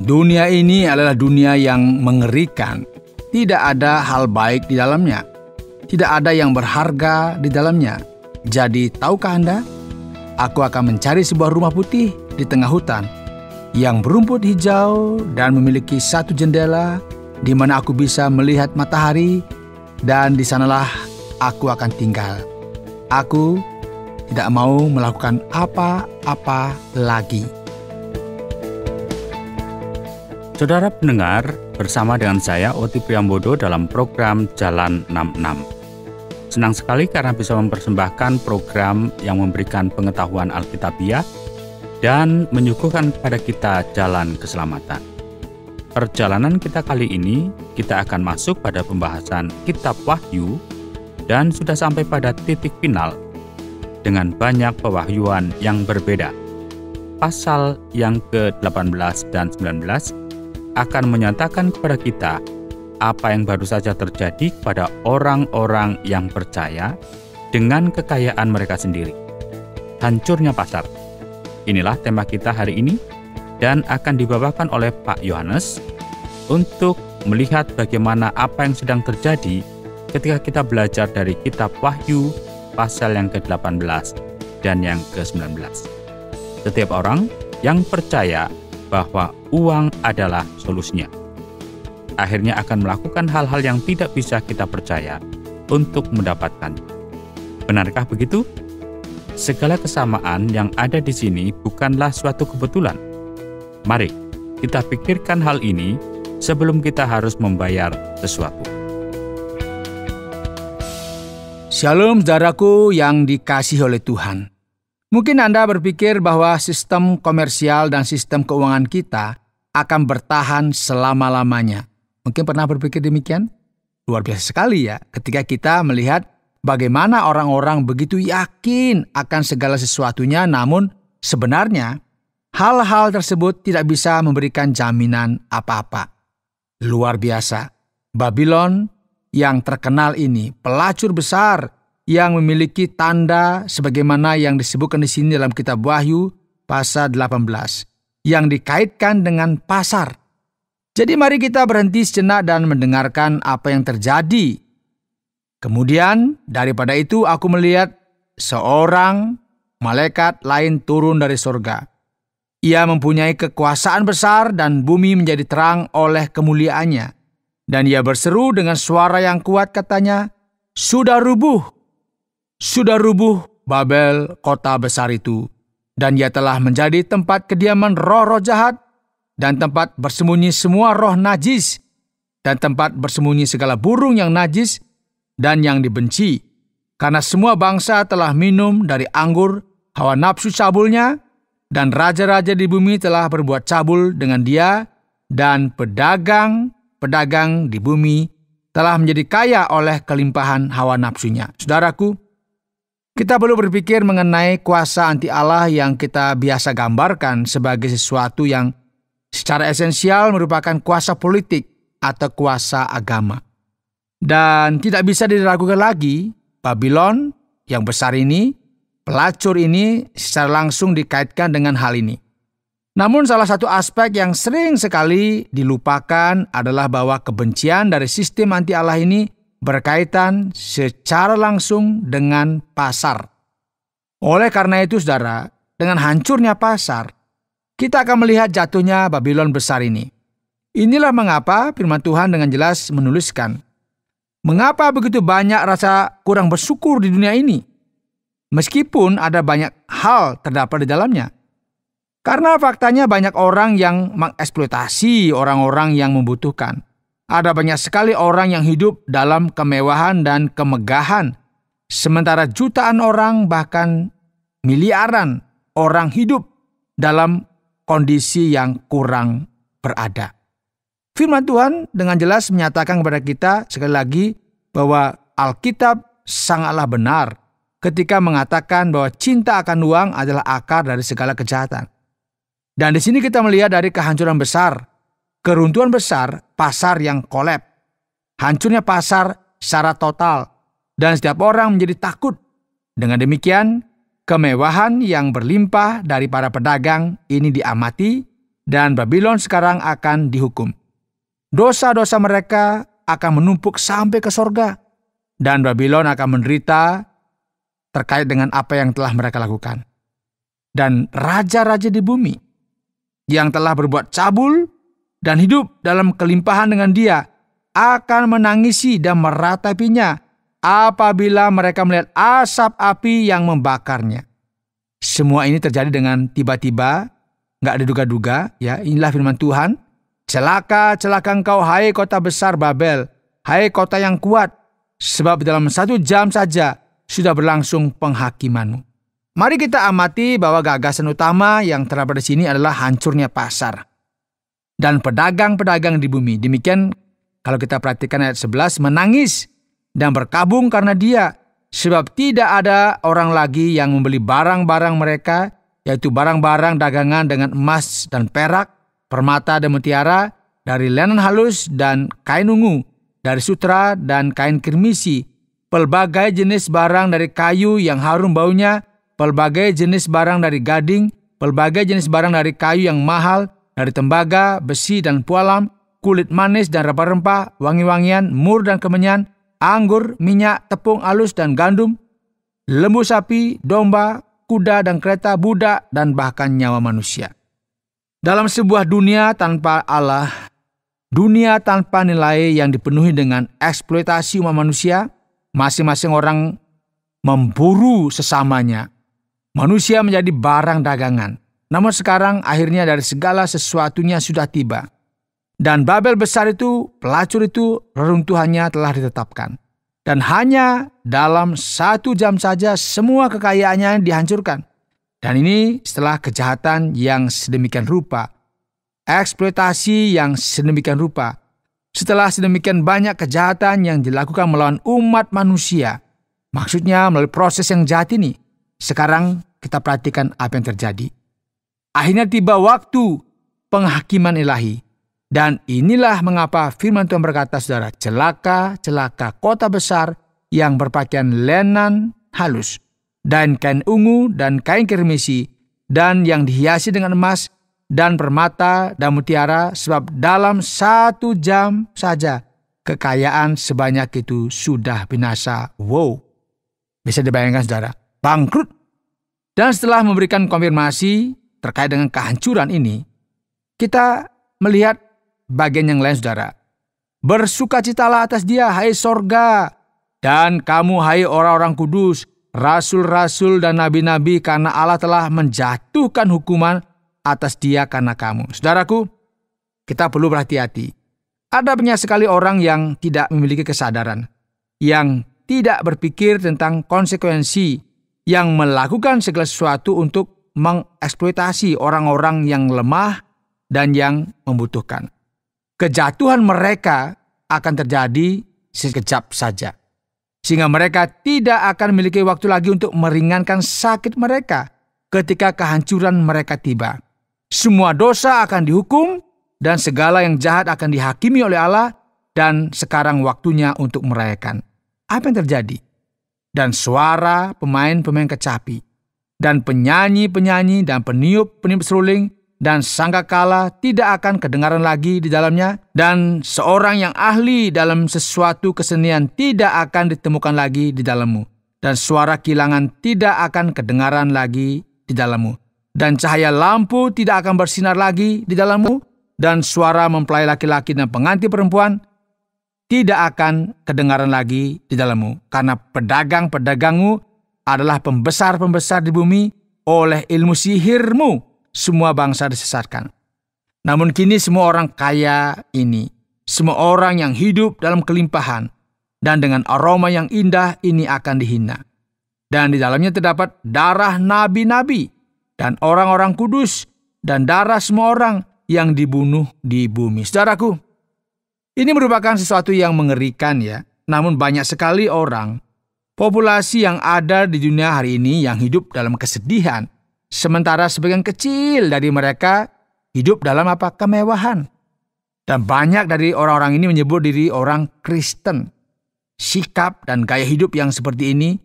Dunia ini adalah dunia yang mengerikan. Tidak ada hal baik di dalamnya. Tidak ada yang berharga di dalamnya. Jadi, tahukah Anda? Aku akan mencari sebuah rumah putih di tengah hutan yang berumput hijau dan memiliki satu jendela di mana aku bisa melihat matahari, dan di sanalah aku akan tinggal. Aku tidak mau melakukan apa-apa lagi. Saudara pendengar, bersama dengan saya Oti Priambodo dalam program Jalan 66. Senang sekali karena bisa mempersembahkan program yang memberikan pengetahuan Alkitabiah dan menyuguhkan kepada kita jalan keselamatan. Perjalanan kita kali ini, kita akan masuk pada pembahasan Kitab Wahyu dan sudah sampai pada titik final dengan banyak pewahyuan yang berbeda. Pasal yang ke-18 dan 19 akan menyatakan kepada kita apa yang baru saja terjadi kepada orang-orang yang percaya dengan kekayaan mereka sendiri. Hancurnya pasar. Inilah tema kita hari ini dan akan dibawakan oleh Pak Yohanes untuk melihat bagaimana apa yang sedang terjadi ketika kita belajar dari Kitab Wahyu pasal yang ke-18 dan yang ke-19. Setiap orang yang percaya bahwa uang adalah solusinya, akhirnya akan melakukan hal-hal yang tidak bisa kita percaya untuk mendapatkannya. Benarkah begitu? Segala kesamaan yang ada di sini bukanlah suatu kebetulan. Mari kita pikirkan hal ini sebelum kita harus membayar sesuatu. Shalom saudaraku yang dikasihi oleh Tuhan. Mungkin Anda berpikir bahwa sistem komersial dan sistem keuangan kita akan bertahan selama-lamanya. Mungkin pernah berpikir demikian? Luar biasa sekali ya, ketika kita melihat bagaimana orang-orang begitu yakin akan segala sesuatunya, namun sebenarnya hal-hal tersebut tidak bisa memberikan jaminan apa-apa. Luar biasa. Babylon yang terkenal ini, pelacur besar yang memiliki tanda sebagaimana yang disebutkan di sini dalam Kitab Wahyu pasal 18, yang dikaitkan dengan pasar. Jadi mari kita berhenti sejenak dan mendengarkan apa yang terjadi. Kemudian daripada itu aku melihat seorang malaikat lain turun dari surga. Ia mempunyai kekuasaan besar dan bumi menjadi terang oleh kemuliaannya. Dan ia berseru dengan suara yang kuat, katanya, Sudah rubuh Babel, kota besar itu. Dan ia telah menjadi tempat kediaman roh-roh jahat, dan tempat bersembunyi semua roh najis, dan tempat bersembunyi segala burung yang najis dan yang dibenci. Karena semua bangsa telah minum dari anggur hawa nafsu cabulnya, dan raja-raja di bumi telah berbuat cabul dengan dia, dan pedagang di bumi telah menjadi kaya oleh kelimpahan hawa nafsunya. Saudaraku, kita perlu berpikir mengenai kuasa anti Allah yang kita biasa gambarkan sebagai sesuatu yang secara esensial merupakan kuasa politik atau kuasa agama. Dan tidak bisa diragukan lagi, Babylon yang besar ini, pelacur ini secara langsung dikaitkan dengan hal ini. Namun salah satu aspek yang sering sekali dilupakan adalah bahwa kebencian dari sistem anti Allah ini berkaitan secara langsung dengan pasar. Oleh karena itu, saudara, dengan hancurnya pasar, kita akan melihat jatuhnya Babylon besar ini. Inilah mengapa firman Tuhan dengan jelas menuliskan, mengapa begitu banyak rasa kurang bersyukur di dunia ini, meskipun ada banyak hal terdapat di dalamnya. Karena faktanya banyak orang yang mengeksploitasi orang-orang yang membutuhkan. Ada banyak sekali orang yang hidup dalam kemewahan dan kemegahan, sementara jutaan orang, bahkan miliaran orang hidup dalam kondisi yang kurang berada. Firman Tuhan dengan jelas menyatakan kepada kita sekali lagi bahwa Alkitab sangatlah benar ketika mengatakan bahwa cinta akan uang adalah akar dari segala kejahatan. Dan di sini kita melihat dari kehancuran besar, keruntuhan besar, pasar yang kolap, hancurnya pasar secara total, dan setiap orang menjadi takut. Dengan demikian, kemewahan yang berlimpah dari para pedagang ini diamati, dan Babylon sekarang akan dihukum. Dosa-dosa mereka akan menumpuk sampai ke sorga, dan Babylon akan menderita terkait dengan apa yang telah mereka lakukan. Dan raja-raja di bumi yang telah berbuat cabul dan hidup dalam kelimpahan dengan dia akan menangisi dan meratapinya apabila mereka melihat asap api yang membakarnya. Semua ini terjadi dengan tiba-tiba, nggak diduga-duga. Ya, inilah firman Tuhan. Celaka, celaka engkau, hai kota besar Babel, hai kota yang kuat, sebab dalam 1 jam saja sudah berlangsung penghakimanmu. Mari kita amati bahwa gagasan utama yang terdapat di sini adalah hancurnya pasar dan pedagang-pedagang di bumi. Demikian kalau kita perhatikan ayat 11, menangis dan berkabung karena dia, sebab tidak ada orang lagi yang membeli barang-barang mereka, yaitu barang-barang dagangan dengan emas dan perak, permata dan mutiara, dari lenan halus dan kain ungu, dari sutra dan kain kirmisi, pelbagai jenis barang dari kayu yang harum baunya, pelbagai jenis barang dari gading, pelbagai jenis barang dari kayu yang mahal, dari tembaga, besi dan pualam, kulit manis dan rempah-rempah, wangi-wangian, mur dan kemenyan, anggur, minyak, tepung halus dan gandum, lembu sapi, domba, kuda dan kereta, budak, dan bahkan nyawa manusia. Dalam sebuah dunia tanpa Allah, dunia tanpa nilai yang dipenuhi dengan eksploitasi umat manusia, masing-masing orang memburu sesamanya. Manusia menjadi barang dagangan. Namun sekarang akhirnya dari segala sesuatunya sudah tiba. Dan Babel besar itu, pelacur itu, reruntuhannya telah ditetapkan. Dan hanya dalam 1 jam saja semua kekayaannya dihancurkan. Dan ini setelah kejahatan yang sedemikian rupa, eksploitasi yang sedemikian rupa, setelah sedemikian banyak kejahatan yang dilakukan melawan umat manusia, maksudnya melalui proses yang jahat ini. Sekarang kita perhatikan apa yang terjadi. Akhirnya tiba waktu penghakiman ilahi. Dan inilah mengapa firman Tuhan berkata, saudara, celaka, celaka kota besar yang berpakaian lenan halus, dan kain ungu dan kain kirmisi, dan yang dihiasi dengan emas dan permata dan mutiara, sebab dalam 1 jam saja kekayaan sebanyak itu sudah binasa. Wow, bisa dibayangkan saudara, bangkrut. Dan setelah memberikan konfirmasi terkait dengan kehancuran ini, kita melihat bagian yang lain, saudara. Bersukacitalah atas dia, hai sorga, dan kamu, hai orang-orang kudus, rasul-rasul dan nabi-nabi, karena Allah telah menjatuhkan hukuman atas dia karena kamu. Saudaraku, kita perlu berhati-hati. Ada banyak sekali orang yang tidak memiliki kesadaran, yang tidak berpikir tentang konsekuensi, yang melakukan segala sesuatu untuk mengeksploitasi orang-orang yang lemah dan yang membutuhkan. Kejatuhan mereka akan terjadi sekejap saja, sehingga mereka tidak akan memiliki waktu lagi untuk meringankan sakit mereka ketika kehancuran mereka tiba. Semua dosa akan dihukum dan segala yang jahat akan dihakimi oleh Allah, dan sekarang waktunya untuk merayakan. Apa yang terjadi? Dan suara pemain-pemain kecapi, dan penyanyi-penyanyi, dan peniup-peniup seruling, dan sangkakala tidak akan kedengaran lagi di dalamnya, dan seorang yang ahli dalam sesuatu kesenian tidak akan ditemukan lagi di dalammu, dan suara kilangan tidak akan kedengaran lagi di dalammu, dan cahaya lampu tidak akan bersinar lagi di dalammu, dan suara mempelai laki-laki dan pengantin perempuan tidak akan kedengaran lagi di dalammu, karena pedagang-pedagangmu adalah pembesar-pembesar di bumi. Oleh ilmu sihirmu semua bangsa disesatkan. Namun kini semua orang kaya ini, semua orang yang hidup dalam kelimpahan dan dengan aroma yang indah ini akan dihina. Dan di dalamnya terdapat darah nabi-nabi dan orang-orang kudus dan darah semua orang yang dibunuh di bumi. Saudaraku, ini merupakan sesuatu yang mengerikan ya. Namun banyak sekali orang, populasi yang ada di dunia hari ini yang hidup dalam kesedihan. Sementara sebagian kecil dari mereka hidup dalam kemewahan. Dan banyak dari orang-orang ini menyebut diri orang Kristen. Sikap dan gaya hidup yang seperti ini,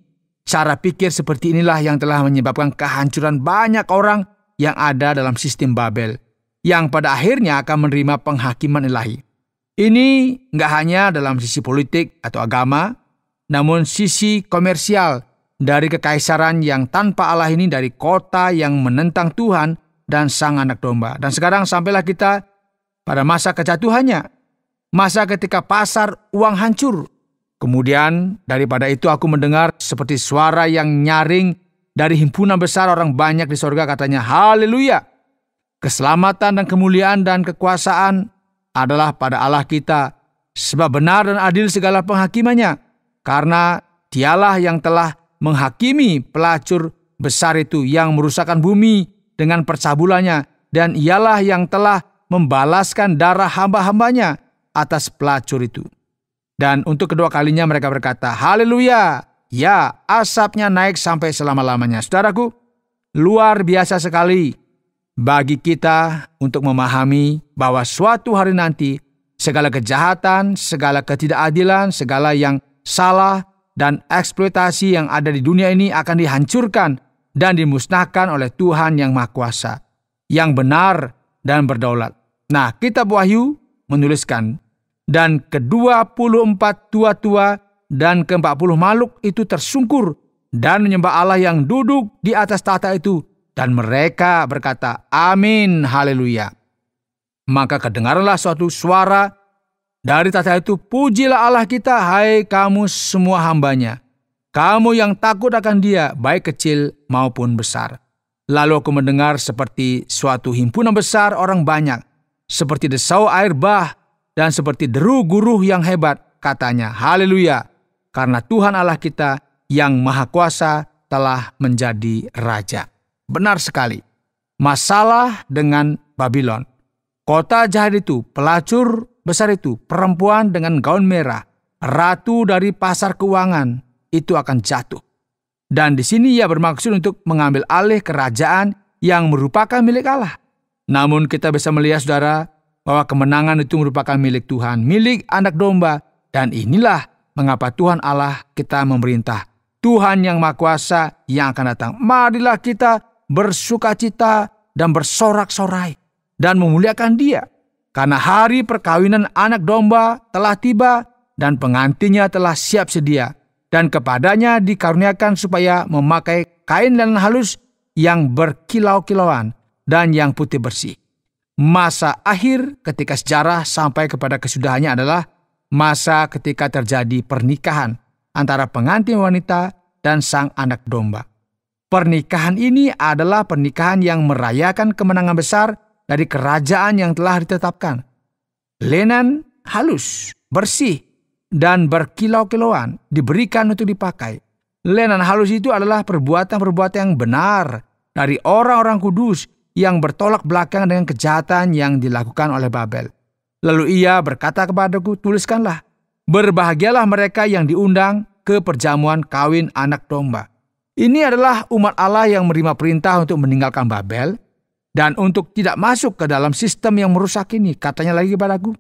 cara pikir seperti inilah yang telah menyebabkan kehancuran banyak orang yang ada dalam sistem Babel. yang pada akhirnya akan menerima penghakiman ilahi. Ini nggak hanya dalam sisi politik atau agama, namun sisi komersial dari kekaisaran yang tanpa Allah ini, dari kota yang menentang Tuhan dan Sang Anak Domba. Dan sekarang sampailah kita pada masa kejatuhannya, masa ketika pasar uang hancur. Kemudian daripada itu aku mendengar seperti suara yang nyaring dari himpunan besar orang banyak di sorga, katanya, haleluya, keselamatan dan kemuliaan dan kekuasaan adalah pada Allah kita, sebab benar dan adil segala penghakimannya, karena Dialah yang telah menghakimi pelacur besar itu yang merusakkan bumi dengan percabulannya, dan Ialah yang telah membalaskan darah hamba-hambanya atas pelacur itu. Dan untuk kedua kalinya mereka berkata, haleluya, ya, asapnya naik sampai selama-lamanya. Saudaraku, luar biasa sekali bagi kita untuk memahami bahwa suatu hari nanti segala kejahatan, segala ketidakadilan, segala yang salah dan eksploitasi yang ada di dunia ini akan dihancurkan dan dimusnahkan oleh Tuhan yang Maha Kuasa, yang benar dan berdaulat. Nah, kitab Wahyu menuliskan, dan ke-24 tua-tua dan ke-40 makhluk itu tersungkur dan menyembah Allah yang duduk di atas tahta itu, dan mereka berkata, amin, haleluya. Maka kedengaranlah suatu suara dari tahta itu, pujilah Allah kita, hai kamu semua hambanya, kamu yang takut akan Dia, baik kecil maupun besar. Lalu aku mendengar seperti suatu himpunan besar orang banyak, seperti desau air bah, dan seperti deru guruh yang hebat, katanya, haleluya, karena Tuhan Allah kita yang Maha Kuasa telah menjadi Raja. Benar sekali, masalah dengan Babylon, kota jahat itu, pelacur besar itu, perempuan dengan gaun merah, ratu dari pasar keuangan, itu akan jatuh. Dan di sini ia bermaksud untuk mengambil alih kerajaan yang merupakan milik Allah. Namun kita bisa melihat, saudara, bahwa kemenangan itu merupakan milik Tuhan, milik Anak Domba. Dan inilah mengapa Tuhan Allah kita memerintah, Tuhan yang Maha Kuasa yang akan datang. Marilah kita bersukacita dan bersorak-sorai dan memuliakan Dia, karena hari perkawinan Anak Domba telah tiba dan pengantinnya telah siap sedia, dan kepadanya dikaruniakan supaya memakai kain linen halus yang berkilau-kilauan dan yang putih bersih. Masa akhir ketika sejarah sampai kepada kesudahannya adalah masa ketika terjadi pernikahan antara pengantin wanita dan Sang Anak Domba. Pernikahan ini adalah pernikahan yang merayakan kemenangan besar dari kerajaan yang telah ditetapkan. Linen halus, bersih, dan berkilau-kilauan diberikan untuk dipakai. Linen halus itu adalah perbuatan-perbuatan yang benar dari orang-orang kudus yang bertolak belakang dengan kejahatan yang dilakukan oleh Babel. Lalu ia berkata kepadaku, tuliskanlah, berbahagialah mereka yang diundang ke perjamuan kawin Anak Domba. Ini adalah umat Allah yang menerima perintah untuk meninggalkan Babel dan untuk tidak masuk ke dalam sistem yang merusak ini. Katanya lagi kepadaku,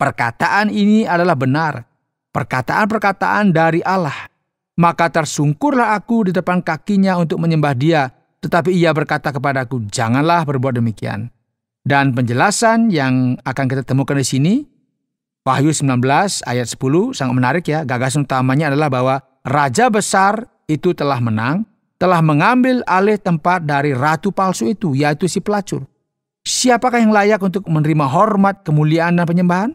perkataan ini adalah benar, perkataan-perkataan dari Allah. Maka tersungkurlah aku di depan kakinya untuk menyembah Dia. Tetapi ia berkata kepadaku, janganlah berbuat demikian. Dan penjelasan yang akan kita temukan di sini, Wahyu 19 ayat 10, sangat menarik ya. Gagasan utamanya adalah bahwa Raja besar itu telah menang, telah mengambil alih tempat dari ratu palsu itu, yaitu si pelacur. Siapakah yang layak untuk menerima hormat, kemuliaan, dan penyembahan?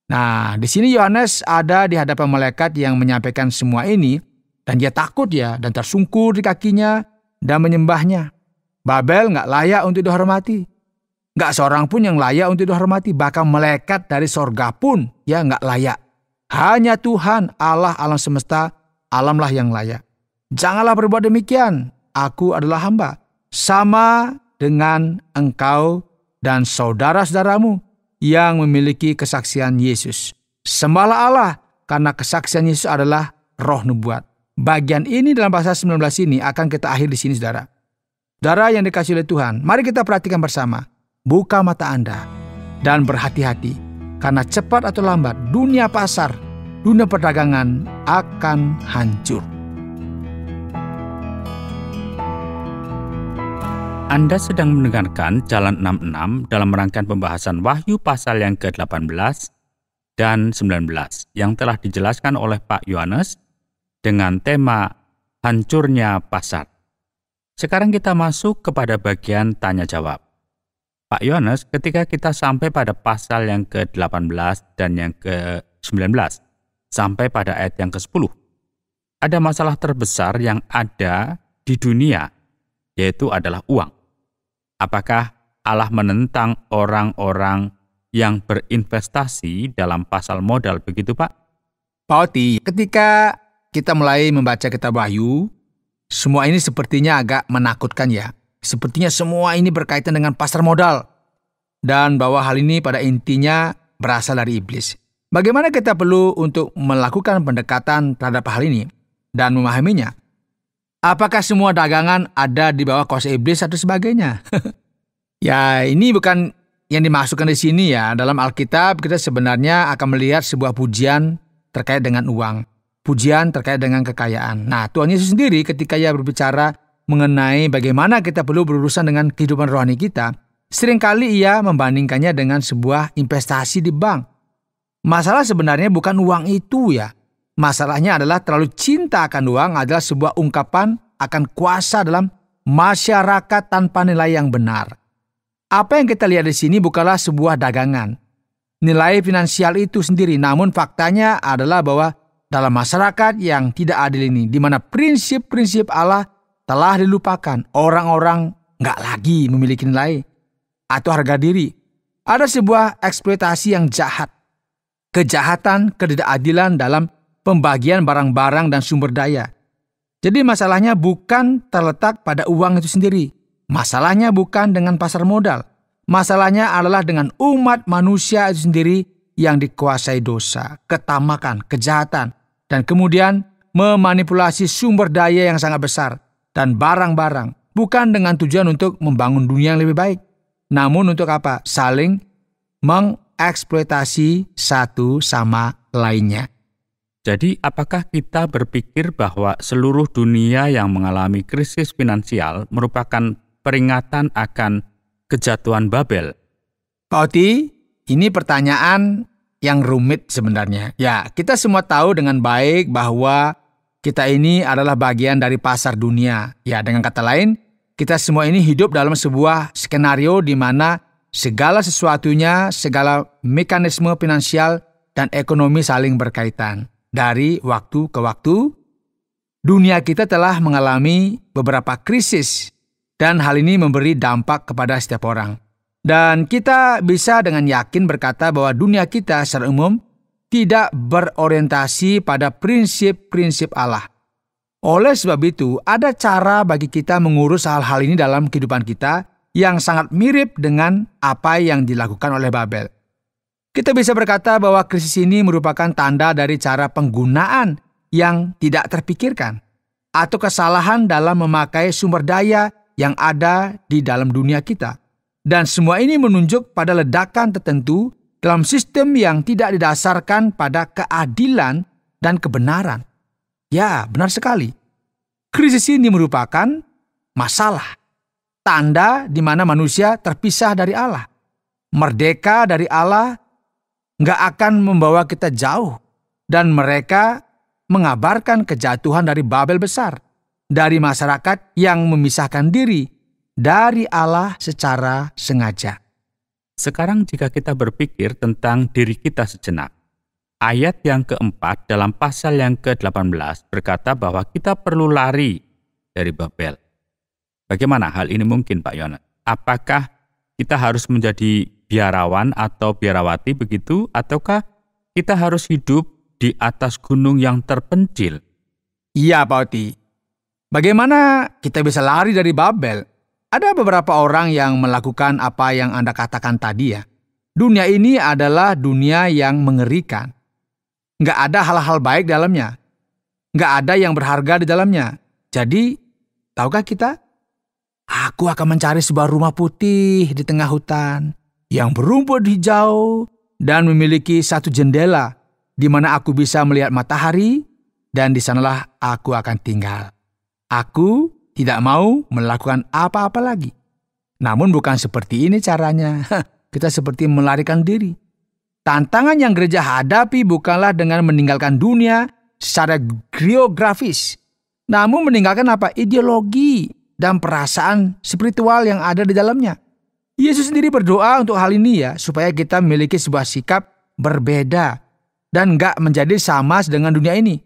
Nah, di sini Yohanes ada di hadapan malaikat yang menyampaikan semua ini, dan dia takut ya, dan tersungkur di kakinya dan menyembahnya. Babel nggak layak untuk dihormati. Nggak seorang pun yang layak untuk dihormati, bahkan malaikat dari sorga pun ya nggak layak. Hanya Tuhan, Allah alam semesta, alamlah yang layak. Janganlah berbuat demikian, aku adalah hamba, sama dengan engkau dan saudara-saudaramu yang memiliki kesaksian Yesus. Sembahlah Allah, karena kesaksian Yesus adalah roh nubuat. Bagian ini dalam pasal 19 ini akan kita akhir di sini, saudara. Saudara yang dikasihi oleh Tuhan, mari kita perhatikan bersama. Buka mata Anda dan berhati-hati, karena cepat atau lambat dunia pasar, dunia perdagangan akan hancur. Anda sedang mendengarkan Jalan 66 dalam rangkaian pembahasan Wahyu pasal yang ke-18 dan 19 yang telah dijelaskan oleh Pak Yohanes dengan tema Hancurnya Pasar. Sekarang kita masuk kepada bagian tanya jawab. Pak Yohanes, ketika kita sampai pada pasal yang ke-18 dan yang ke-19 sampai pada ayat yang ke-10, ada masalah terbesar yang ada di dunia, yaitu adalah uang. Apakah Allah menentang orang-orang yang berinvestasi dalam pasar modal, begitu Pak? Pak Oti, ketika kita mulai membaca kitab Wahyu, semua ini sepertinya agak menakutkan ya. Sepertinya semua ini berkaitan dengan pasar modal. Dan bahwa hal ini pada intinya berasal dari iblis. Bagaimana kita perlu untuk melakukan pendekatan terhadap hal ini dan memahaminya? Apakah semua dagangan ada di bawah kuasa iblis atau sebagainya? Ya, ini bukan yang dimasukkan di sini ya. Dalam Alkitab kita sebenarnya akan melihat sebuah pujian terkait dengan uang. Pujian terkait dengan kekayaan. Nah, Tuhan Yesus sendiri ketika Ia berbicara mengenai bagaimana kita perlu berurusan dengan kehidupan rohani kita, seringkali Ia membandingkannya dengan sebuah investasi di bank. Masalah sebenarnya bukan uang itu ya. Masalahnya adalah terlalu cinta akan uang adalah sebuah ungkapan akan kuasa dalam masyarakat tanpa nilai yang benar. Apa yang kita lihat di sini bukanlah sebuah dagangan. Nilai finansial itu sendiri, namun faktanya adalah bahwa dalam masyarakat yang tidak adil ini, di mana prinsip-prinsip Allah telah dilupakan, orang-orang nggak lagi memiliki nilai atau harga diri. Ada sebuah eksploitasi yang jahat, kejahatan, ketidakadilan dalam pembagian barang-barang dan sumber daya. Jadi masalahnya bukan terletak pada uang itu sendiri. Masalahnya bukan dengan pasar modal. Masalahnya adalah dengan umat manusia itu sendiri yang dikuasai dosa, ketamakan, kejahatan, dan kemudian memanipulasi sumber daya yang sangat besar dan barang-barang, bukan dengan tujuan untuk membangun dunia yang lebih baik, namun untuk apa? Saling mengeksploitasi satu sama lainnya. Jadi, apakah kita berpikir bahwa seluruh dunia yang mengalami krisis finansial merupakan peringatan akan kejatuhan Babel? Pak Oti, ini pertanyaan yang rumit sebenarnya. Ya, kita semua tahu dengan baik bahwa kita ini adalah bagian dari pasar dunia. Ya, dengan kata lain, kita semua ini hidup dalam sebuah skenario di mana segala sesuatunya, segala mekanisme finansial dan ekonomi saling berkaitan. Dari waktu ke waktu, dunia kita telah mengalami beberapa krisis dan hal ini memberi dampak kepada setiap orang. Dan kita bisa dengan yakin berkata bahwa dunia kita secara umum tidak berorientasi pada prinsip-prinsip Allah. Oleh sebab itu, ada cara bagi kita mengurus hal-hal ini dalam kehidupan kita yang sangat mirip dengan apa yang dilakukan oleh Babel. Kita bisa berkata bahwa krisis ini merupakan tanda dari cara penggunaan yang tidak terpikirkan atau kesalahan dalam memakai sumber daya yang ada di dalam dunia kita. Dan semua ini menunjuk pada ledakan tertentu dalam sistem yang tidak didasarkan pada keadilan dan kebenaran. Ya, benar sekali. Krisis ini merupakan masalah. Tanda di mana manusia terpisah dari Allah. Merdeka dari Allah nggak akan membawa kita jauh. Dan mereka mengabarkan kejatuhan dari Babel besar. Dari masyarakat yang memisahkan diri dari Allah secara sengaja. Sekarang jika kita berpikir tentang diri kita sejenak, ayat yang keempat dalam pasal yang ke-18 berkata bahwa kita perlu lari dari Babel. Bagaimana hal ini mungkin, Pak Yohanes? Apakah kita harus menjadi biarawan atau biarawati begitu? Ataukah kita harus hidup di atas gunung yang terpencil? Iya, Pak Oti. Bagaimana kita bisa lari dari Babel? Ada beberapa orang yang melakukan apa yang Anda katakan tadi ya. Dunia ini adalah dunia yang mengerikan. Nggak ada hal-hal baik dalamnya. Nggak ada yang berharga di dalamnya. Jadi, tahukah kita? Aku akan mencari sebuah rumah putih di tengah hutan yang berumput hijau dan memiliki satu jendela di mana aku bisa melihat matahari dan di sanalah aku akan tinggal. Aku tidak mau melakukan apa-apa lagi. Namun bukan seperti ini caranya. Kita seperti melarikan diri. Tantangan yang gereja hadapi bukanlah dengan meninggalkan dunia secara geografis, namun meninggalkan ideologi dan perasaan spiritual yang ada di dalamnya. Yesus sendiri berdoa untuk hal ini supaya kita memiliki sebuah sikap berbeda dan gak menjadi sama dengan dunia ini.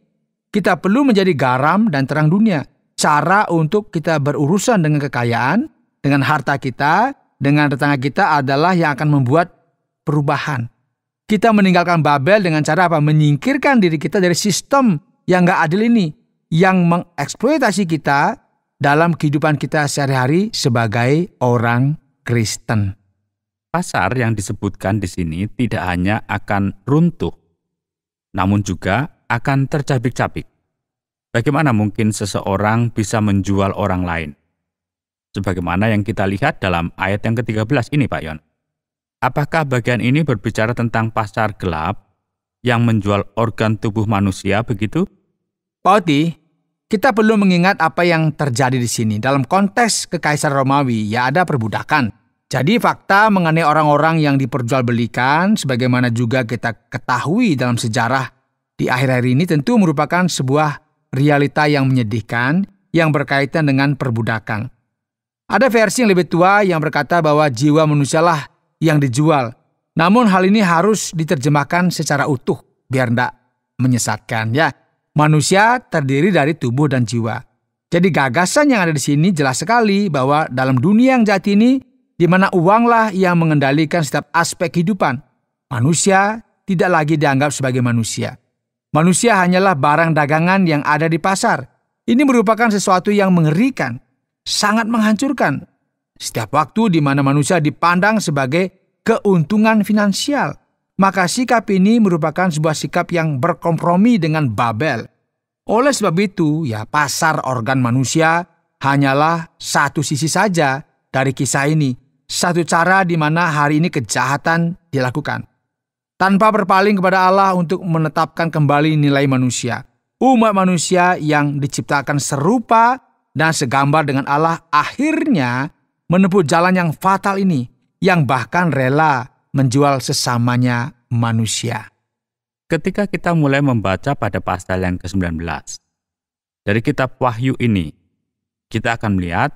Kita perlu menjadi garam dan terang dunia. Cara untuk kita berurusan dengan kekayaan, dengan harta kita, dengan tetangga kita adalah yang akan membuat perubahan. Kita meninggalkan Babel dengan cara menyingkirkan diri kita dari sistem yang gak adil ini, yang mengeksploitasi kita dalam kehidupan kita sehari-hari sebagai orang Kristen. Pasar yang disebutkan di sini tidak hanya akan runtuh, namun juga akan tercabik-cabik. Bagaimana mungkin seseorang bisa menjual orang lain? Sebagaimana yang kita lihat dalam ayat yang ke-13 ini, Pak Yon. Apakah bagian ini berbicara tentang pasar gelap yang menjual organ tubuh manusia begitu? Pak Oti, kita perlu mengingat apa yang terjadi di sini. Dalam konteks Kekaisaran Romawi, ada perbudakan. Jadi fakta mengenai orang-orang yang diperjualbelikan, sebagaimana juga kita ketahui dalam sejarah di akhir-akhir ini tentu merupakan sebuah realita yang menyedihkan yang berkaitan dengan perbudakan. Ada versi yang lebih tua yang berkata bahwa jiwa manusialah yang dijual. Namun hal ini harus diterjemahkan secara utuh biar tidak menyesatkan. Manusia terdiri dari tubuh dan jiwa. Jadi gagasan yang ada di sini jelas sekali bahwa dalam dunia yang jahat ini, di mana uanglah yang mengendalikan setiap aspek kehidupan, manusia tidak lagi dianggap sebagai manusia. Manusia hanyalah barang dagangan yang ada di pasar. Ini merupakan sesuatu yang mengerikan, sangat menghancurkan. Setiap waktu di mana manusia dipandang sebagai keuntungan finansial, maka sikap ini merupakan sebuah sikap yang berkompromi dengan Babel. Oleh sebab itu, pasar organ manusia hanyalah satu sisi saja dari kisah ini. Satu cara di mana hari ini kejahatan dilakukan. Tanpa berpaling kepada Allah untuk menetapkan kembali nilai manusia. Umat manusia yang diciptakan serupa dan segambar dengan Allah akhirnya menempuh jalan yang fatal ini, yang bahkan rela menjual sesamanya manusia. Ketika kita mulai membaca pada pasal yang ke-19, dari kitab Wahyu ini, kita akan melihat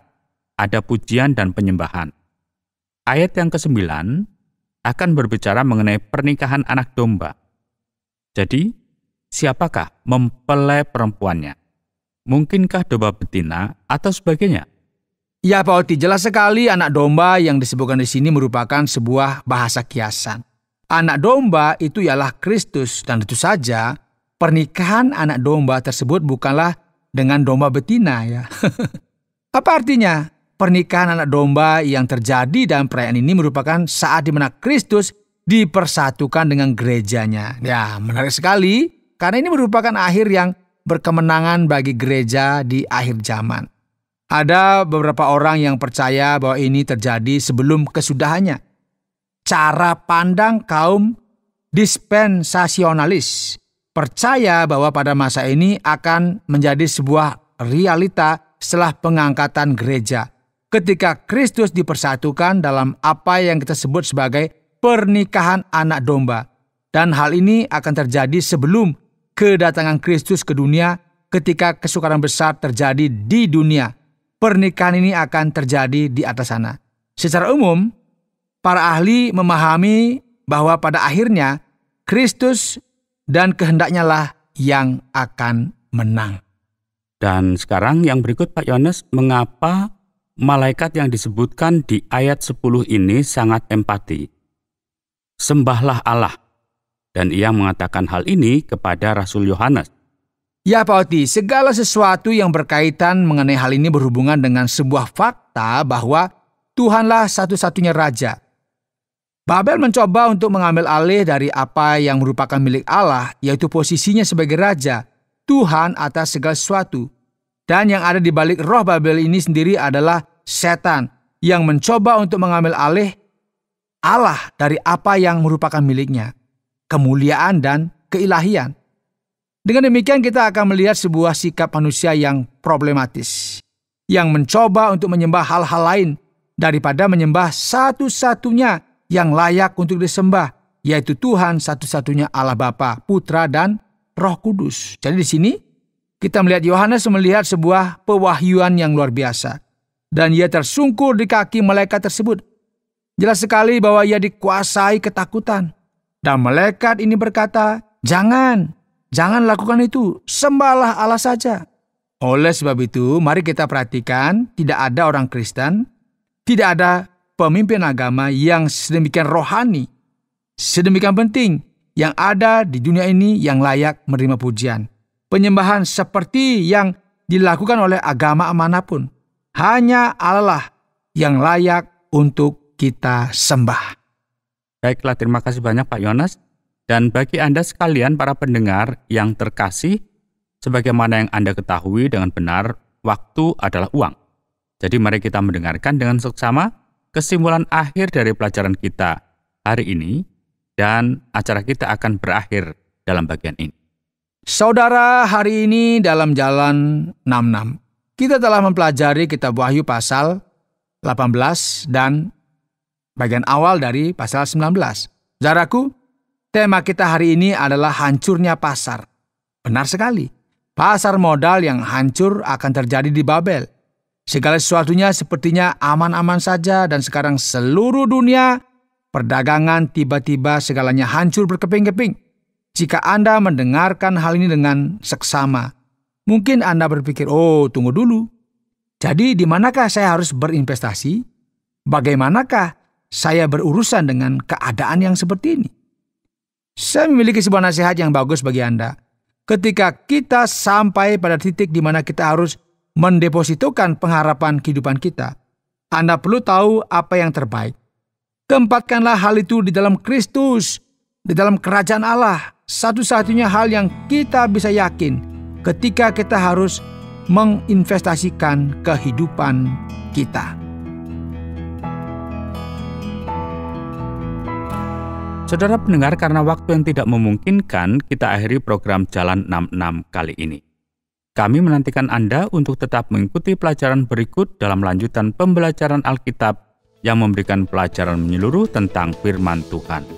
ada pujian dan penyembahan. Ayat yang ke-9 akan berbicara mengenai pernikahan anak domba. Jadi, siapakah mempelai perempuannya? Mungkinkah domba betina atau sebagainya? Ya Pak Oti, jelas sekali anak domba yang disebutkan di sini merupakan sebuah bahasa kiasan. Anak domba itu ialah Kristus, dan tentu saja pernikahan anak domba tersebut bukanlah dengan domba betina Apa artinya? Pernikahan anak domba yang terjadi dalam perayaan ini merupakan saat di mana Kristus dipersatukan dengan gerejanya. Menarik sekali karena ini merupakan akhir yang berkemenangan bagi gereja di akhir zaman. Ada beberapa orang yang percaya bahwa ini terjadi sebelum kesudahannya. Cara pandang kaum dispensasionalis percaya bahwa pada masa ini akan menjadi sebuah realita setelah pengangkatan gereja, ketika Kristus dipersatukan dalam apa yang kita sebut sebagai pernikahan anak domba. Dan hal ini akan terjadi sebelum kedatangan Kristus ke dunia ketika kesukaran besar terjadi di dunia. Pernikahan ini akan terjadi di atas sana. Secara umum, para ahli memahami bahwa pada akhirnya Kristus dan kehendaknya lah yang akan menang. Dan sekarang yang berikut Pak Yones, mengapa malaikat yang disebutkan di ayat 10 ini sangat empati? Sembahlah Allah. Dan ia mengatakan hal ini kepada Rasul Yohanes. Ya Pak Oti, segala sesuatu yang berkaitan mengenai hal ini berhubungan dengan sebuah fakta bahwa Tuhanlah satu-satunya Raja. Babel mencoba untuk mengambil alih dari apa yang merupakan milik Allah, yaitu posisinya sebagai Raja, Tuhan atas segala sesuatu. Dan yang ada di balik roh Babel ini sendiri adalah setan yang mencoba untuk mengambil alih Allah dari apa yang merupakan miliknya, kemuliaan dan keilahian. Dengan demikian kita akan melihat sebuah sikap manusia yang problematis, yang mencoba untuk menyembah hal-hal lain daripada menyembah satu-satunya yang layak untuk disembah, yaitu Tuhan satu-satunya Allah Bapa, Putra, dan Roh Kudus. Jadi di sini kita melihat Yohanes melihat sebuah pewahyuan yang luar biasa. Dan ia tersungkur di kaki malaikat tersebut. Jelas sekali bahwa ia dikuasai ketakutan. Dan malaikat ini berkata, jangan lakukan itu, sembahlah Allah saja. Oleh sebab itu, mari kita perhatikan, tidak ada orang Kristen, tidak ada pemimpin agama yang sedemikian rohani, sedemikian penting yang ada di dunia ini yang layak menerima pujian. Penyembahan seperti yang dilakukan oleh agama manapun. Hanya Allah yang layak untuk kita sembah. Baiklah, terima kasih banyak Pak Yohanes. Dan bagi Anda sekalian para pendengar yang terkasih, sebagaimana yang Anda ketahui dengan benar, waktu adalah uang. Jadi mari kita mendengarkan dengan seksama kesimpulan akhir dari pelajaran kita hari ini, dan acara kita akan berakhir dalam bagian ini. Saudara, hari ini dalam Jalan 66, kita telah mempelajari kitab Wahyu pasal 18 dan bagian awal dari pasal 19. Saudaraku, tema kita hari ini adalah hancurnya pasar. Benar sekali. Pasar modal yang hancur akan terjadi di Babel. Segala sesuatunya sepertinya aman-aman saja dan sekarang seluruh dunia perdagangan tiba-tiba segalanya hancur berkeping-keping. Jika Anda mendengarkan hal ini dengan seksama, mungkin Anda berpikir, oh tunggu dulu. Jadi di manakah saya harus berinvestasi? Bagaimanakah saya berurusan dengan keadaan yang seperti ini? Saya memiliki sebuah nasihat yang bagus bagi Anda. Ketika kita sampai pada titik di mana kita harus mendepositokan pengharapan kehidupan kita, Anda perlu tahu apa yang terbaik. Tempatkanlah hal itu di dalam Kristus, di dalam kerajaan Allah. Satu-satunya hal yang kita bisa yakin ketika kita harus menginvestasikan kehidupan kita. Saudara pendengar, karena waktu yang tidak memungkinkan, kita akhiri program Jalan 66 kali ini. Kami menantikan Anda untuk tetap mengikuti pelajaran berikut dalam lanjutan pembelajaran Alkitab yang memberikan pelajaran menyeluruh tentang firman Tuhan.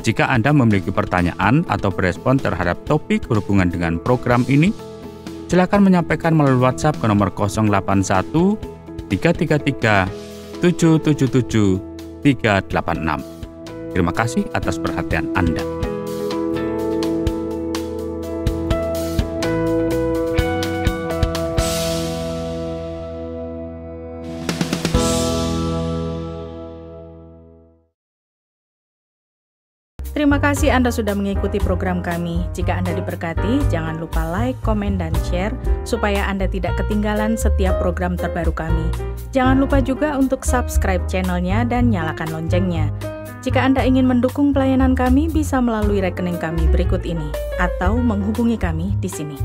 Jika Anda memiliki pertanyaan atau berespon terhadap topik berhubungan dengan program ini, silakan menyampaikan melalui WhatsApp ke nomor 081 333 777 386. Terima kasih atas perhatian Anda. Terima kasih Anda sudah mengikuti program kami. Jika Anda diberkati, jangan lupa like, komen, dan share supaya Anda tidak ketinggalan setiap program terbaru kami. Jangan lupa juga untuk subscribe channelnya dan nyalakan loncengnya. Jika Anda ingin mendukung pelayanan kami, bisa melalui rekening kami berikut ini atau menghubungi kami di sini.